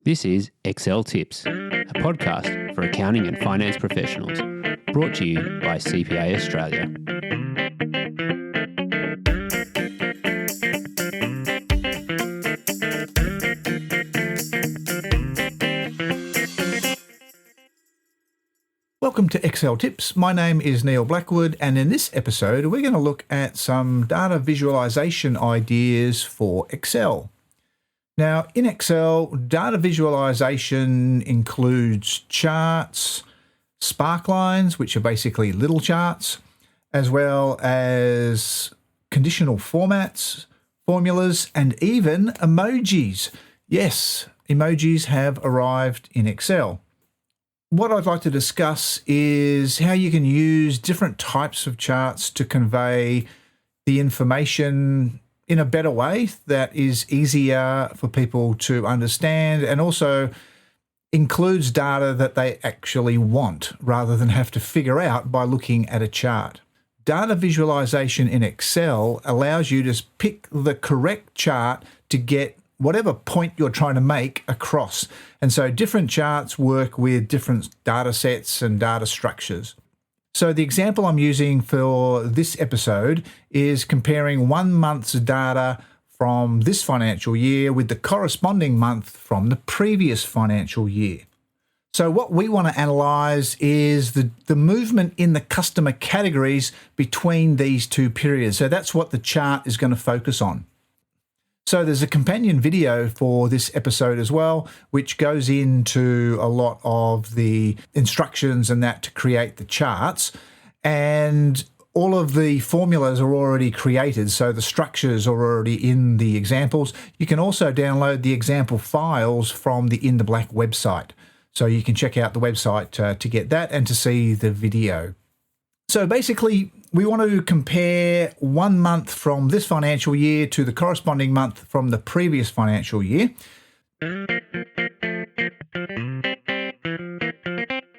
This is Excel Tips, a podcast for accounting and finance professionals, brought to you by CPA Australia. Welcome to Excel Tips. My name is Neil Blackwood, and in this episode we're going to look at some data visualization ideas for Excel. Now, in Excel, data visualization includes charts, sparklines, which are basically little charts, as well as conditional formats, formulas, and even emojis. Yes, emojis have arrived in Excel. What I'd like to discuss is how you can use different types of charts to convey the information in a better way that is easier for people to understand and also includes data that they actually want rather than have to figure out by looking at a chart. Data visualization in Excel allows you to pick the correct chart to get whatever point you're trying to make across. And so different charts work with different data sets and data structures. So the example I'm using for this episode is comparing 1 month's data from this financial year with the corresponding month from the previous financial year. So what we want to analyze is the movement in the customer categories between these two periods. So that's what the chart is going to focus on. So there's a companion video for this episode as well, which goes into a lot of the instructions and that to create the charts. And all of the formulas are already created, so the structures are already in the examples. You can also download the example files from the In the Black website. So you can check out the website to get that and to see the video. So basically, we want to compare 1 month from this financial year to the corresponding month from the previous financial year.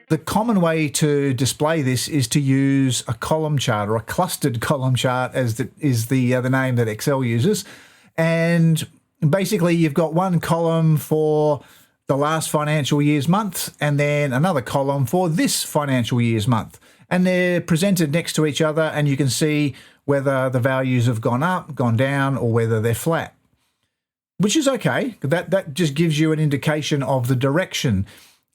The common way to display this is to use a column chart or a clustered column chart, as is the name that Excel uses. And basically, you've got one column for the last financial year's month and then another column for this financial year's month. And they're presented next to each other, and you can see whether the values have gone up, gone down, or whether they're flat, which is okay. That just gives you an indication of the direction.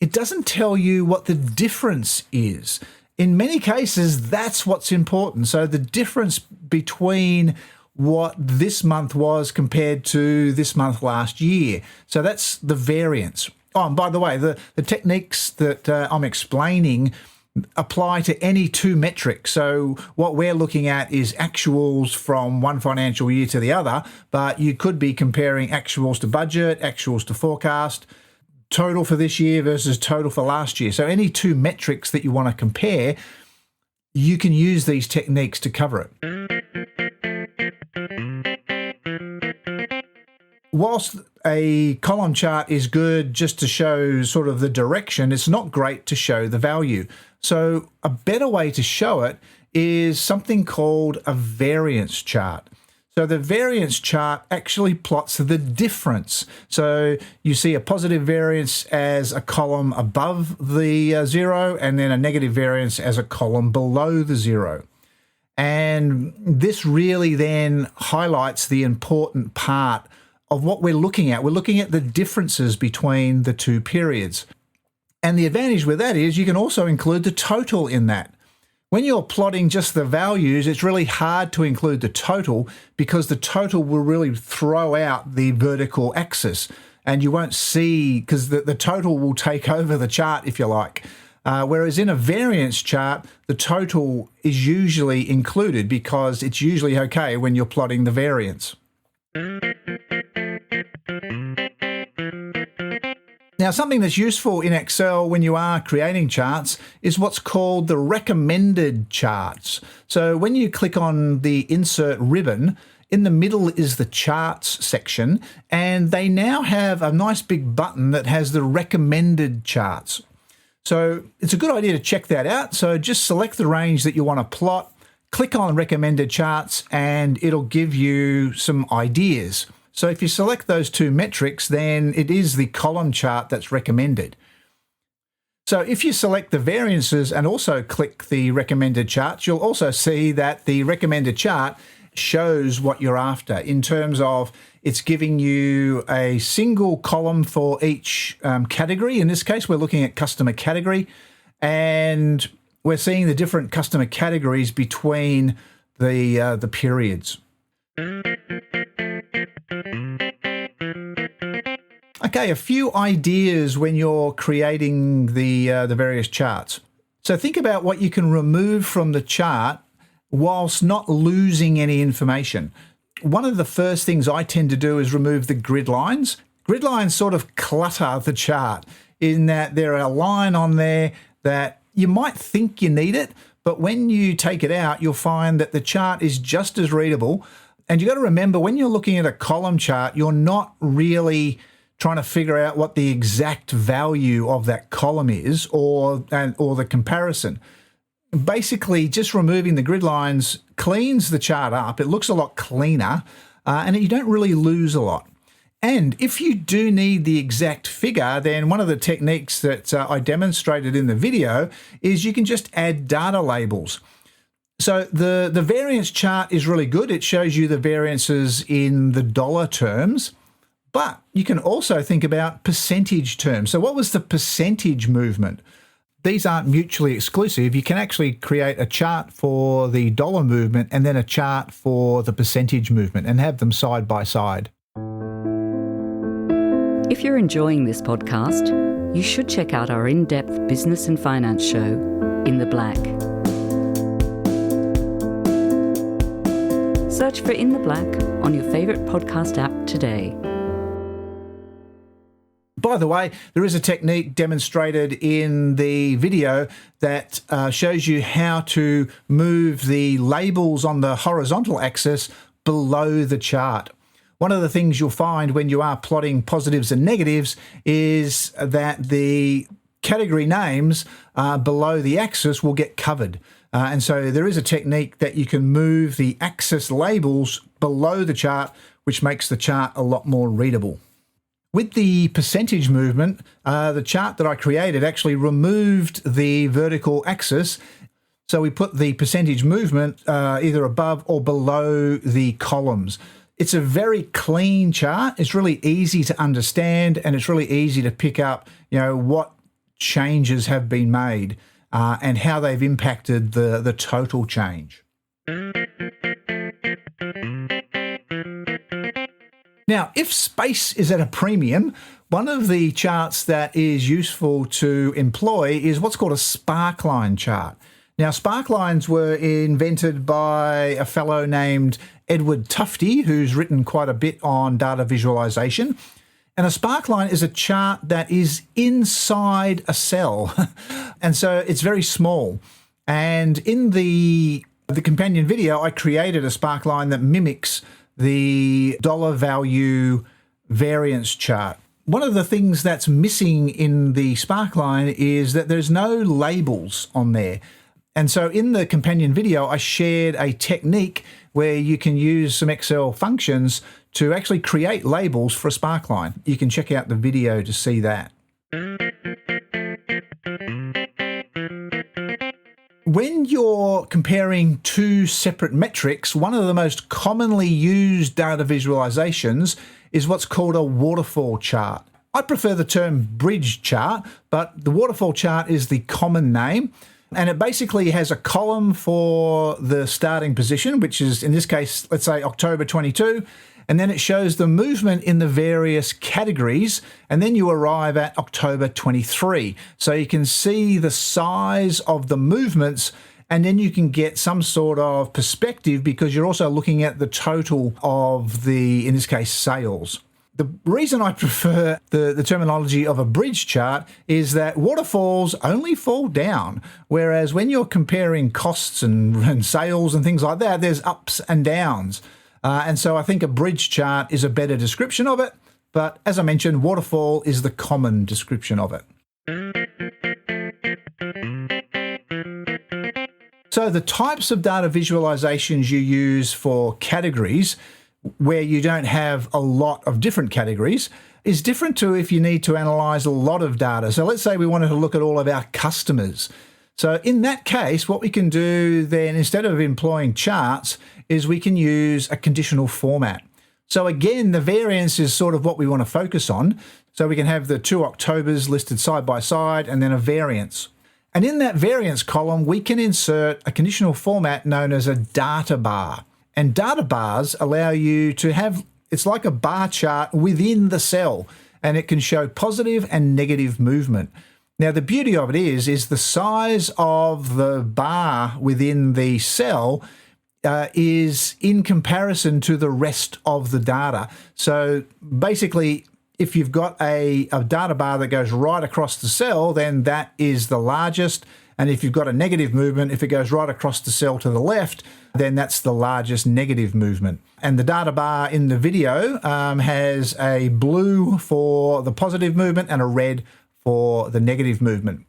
It doesn't tell you what the difference is. In many cases, that's what's important. So the difference between what this month was compared to this month last year. So that's the variance. Oh, and by the way, the techniques that I'm explaining apply to any two metrics. So what we're looking at is actuals from one financial year to the other, but you could be comparing actuals to budget, actuals to forecast, total for this year versus total for last year. So any two metrics that you want to compare, you can use these techniques to cover it. Whilst a column chart is good just to show sort of the direction, it's not great to show the value. So a better way to show it is something called a variance chart. So the variance chart actually plots the difference. So you see a positive variance as a column above the zero, and then a negative variance as a column below the zero. And this really then highlights the important part of what we're looking at. We're looking at the differences between the two periods. And the advantage with that is you can also include the total in that. When you're plotting just the values, it's really hard to include the total because the total will really throw out the vertical axis and you won't see, because the total will take over the chart, if you like. Whereas in a variance chart, the total is usually included because it's usually okay when you're plotting the variance. Now, something that's useful in Excel when you are creating charts is what's called the recommended charts. So when you click on the insert ribbon, in the middle is the charts section, and they now have a nice big button that has the recommended charts. So it's a good idea to check that out. So just select the range that you want to plot, click on recommended charts, and it'll give you some ideas. So if you select those two metrics, then it is the column chart that's recommended. So if you select the variances and also click the recommended charts, you'll also see that the recommended chart shows what you're after in terms of it's giving you a single column for each category. In this case, we're looking at customer category, and we're seeing the different customer categories between the periods. Okay, a few ideas when you're creating the various charts. So think about what you can remove from the chart whilst not losing any information. One of the first things I tend to do is remove the grid lines. Grid lines sort of clutter the chart in that there are a line on there that you might think you need it, but when you take it out, you'll find that the chart is just as readable. And you've got to remember, when you're looking at a column chart, you're not really trying to figure out what the exact value of that column is or the comparison. Basically, just removing the grid lines cleans the chart up. It looks a lot cleaner, and you don't really lose a lot. And if you do need the exact figure, then one of the techniques that I demonstrated in the video is you can just add data labels. So the variance chart is really good. It shows you the variances in the dollar terms, but you can also think about percentage terms. So what was the percentage movement? These aren't mutually exclusive. You can actually create a chart for the dollar movement and then a chart for the percentage movement and have them side by side. If you're enjoying this podcast, you should check out our in-depth business and finance show, In the Black. Search for In the Black on your favourite podcast app today. By the way, there is a technique demonstrated in the video that shows you how to move the labels on the horizontal axis below the chart. One of the things you'll find when you are plotting positives and negatives is that the category names below the axis will get covered. And so there is a technique that you can move the axis labels below the chart, which makes the chart a lot more readable. With the percentage movement, the chart that I created actually removed the vertical axis. So we put the percentage movement either above or below the columns. It's a very clean chart. It's really easy to understand, and it's really easy to pick up, what changes have been made and how they've impacted the total change. Now, if space is at a premium, one of the charts that is useful to employ is what's called a Sparkline chart. Now, Sparklines were invented by a fellow named Edward Tufte, who's written quite a bit on data visualization. And a Sparkline is a chart that is inside a cell. And so it's very small. And in the companion video, I created a Sparkline that mimics the dollar value variance chart. One of the things that's missing in the Sparkline is that there's no labels on there. And so in the companion video, I shared a technique where you can use some Excel functions to actually create labels for a Sparkline. You can check out the video to see that. When you're comparing two separate metrics, one of the most commonly used data visualizations is what's called a waterfall chart. I prefer the term bridge chart, but the waterfall chart is the common name. And it basically has a column for the starting position, which is, in this case, let's say October 22. And then it shows the movement in the various categories. And then you arrive at October 23. So you can see the size of the movements. And then you can get some sort of perspective because you're also looking at the total of the, in this case, sales. The reason I prefer the terminology of a bridge chart is that waterfalls only fall down, whereas when you're comparing costs and sales and things like that, there's ups and downs. And so I think a bridge chart is a better description of it. But as I mentioned, waterfall is the common description of it. So the types of data visualizations you use for categories where you don't have a lot of different categories is different to if you need to analyze a lot of data. So let's say we wanted to look at all of our customers. So in that case, what we can do then, instead of employing charts, is we can use a conditional format. So again, the variance is sort of what we want to focus on. So we can have the 2 Octobers listed side by side and then a variance. And in that variance column, we can insert a conditional format known as a data bar. And data bars allow you to have, it's like a bar chart within the cell, and it can show positive and negative movement. Now, the beauty of it is the size of the bar within the cell is in comparison to the rest of the data. So basically, if you've got a data bar that goes right across the cell, then that is the largest. And if you've got a negative movement, if it goes right across the cell to the left, then that's the largest negative movement. And the data bar in the video has a blue for the positive movement and a red for the negative movement.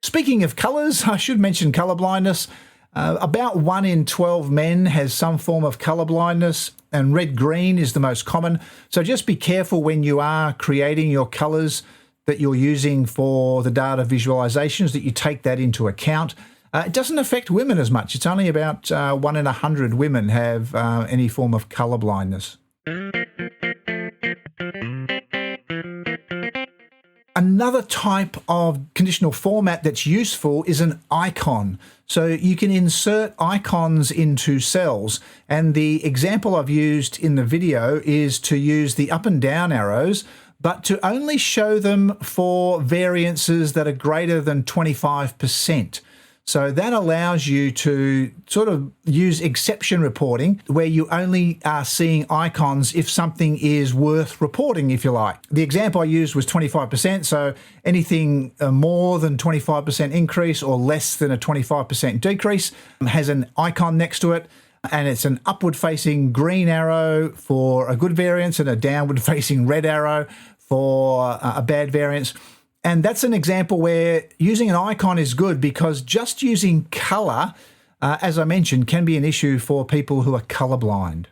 Speaking of colours, I should mention colour blindness. About 1 in 12 men has some form of colour blindness, and red-green is the most common. So just be careful when you are creating your colours that you're using for the data visualisations, that you take that into account. It doesn't affect women as much. It's only about 1 in 100 women have any form of colour blindness. Another type of conditional format that's useful is an icon. So you can insert icons into cells. And the example I've used in the video is to use the up and down arrows, but to only show them for variances that are greater than 25%. So that allows you to sort of use exception reporting, where you only are seeing icons if something is worth reporting, if you like. The example I used was 25%, so anything more than 25% increase or less than a 25% decrease has an icon next to it, and it's an upward-facing green arrow for a good variance and a downward-facing red arrow for a bad variance. And that's an example where using an icon is good, because just using colour, as I mentioned, can be an issue for people who are colourblind.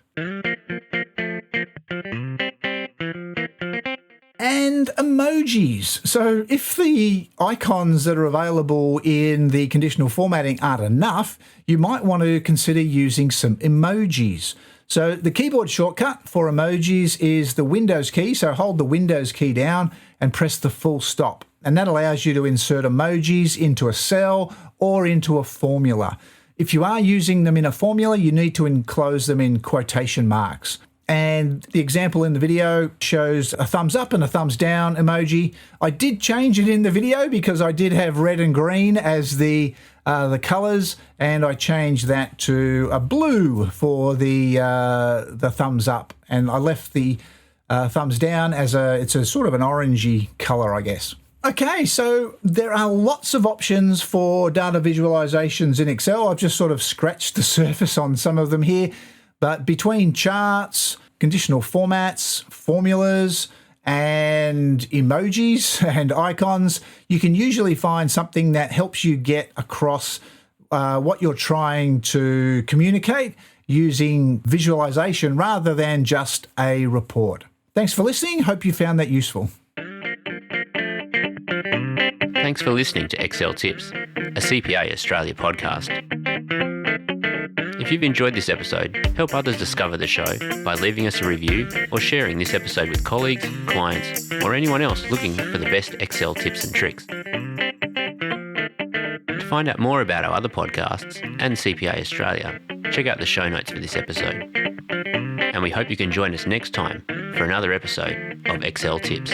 And emojis. So if the icons that are available in the conditional formatting aren't enough, you might want to consider using some emojis. So the keyboard shortcut for emojis is the Windows key. So hold the Windows key down and press the full stop. And that allows you to insert emojis into a cell or into a formula. If you are using them in a formula, you need to enclose them in quotation marks. And the example in the video shows a thumbs up and a thumbs down emoji. I did change it in the video because I did have red and green as the colors, and I changed that to a blue for the thumbs up, and I left the thumbs down as it's a sort of an orangey color, I guess. Okay, so there are lots of options for data visualizations in Excel. I've just sort of scratched the surface on some of them here, but between charts, conditional formats, formulas, and emojis and icons, you can usually find something that helps you get across what you're trying to communicate using visualization rather than just a report. Thanks for listening. Hope you found that useful. Thanks for listening to Excel Tips, a CPA Australia podcast. If you've enjoyed this episode, help others discover the show by leaving us a review or sharing this episode with colleagues, clients, or anyone else looking for the best Excel tips and tricks. To find out more about our other podcasts and CPA Australia, check out the show notes for this episode. And we hope you can join us next time for another episode of Excel Tips.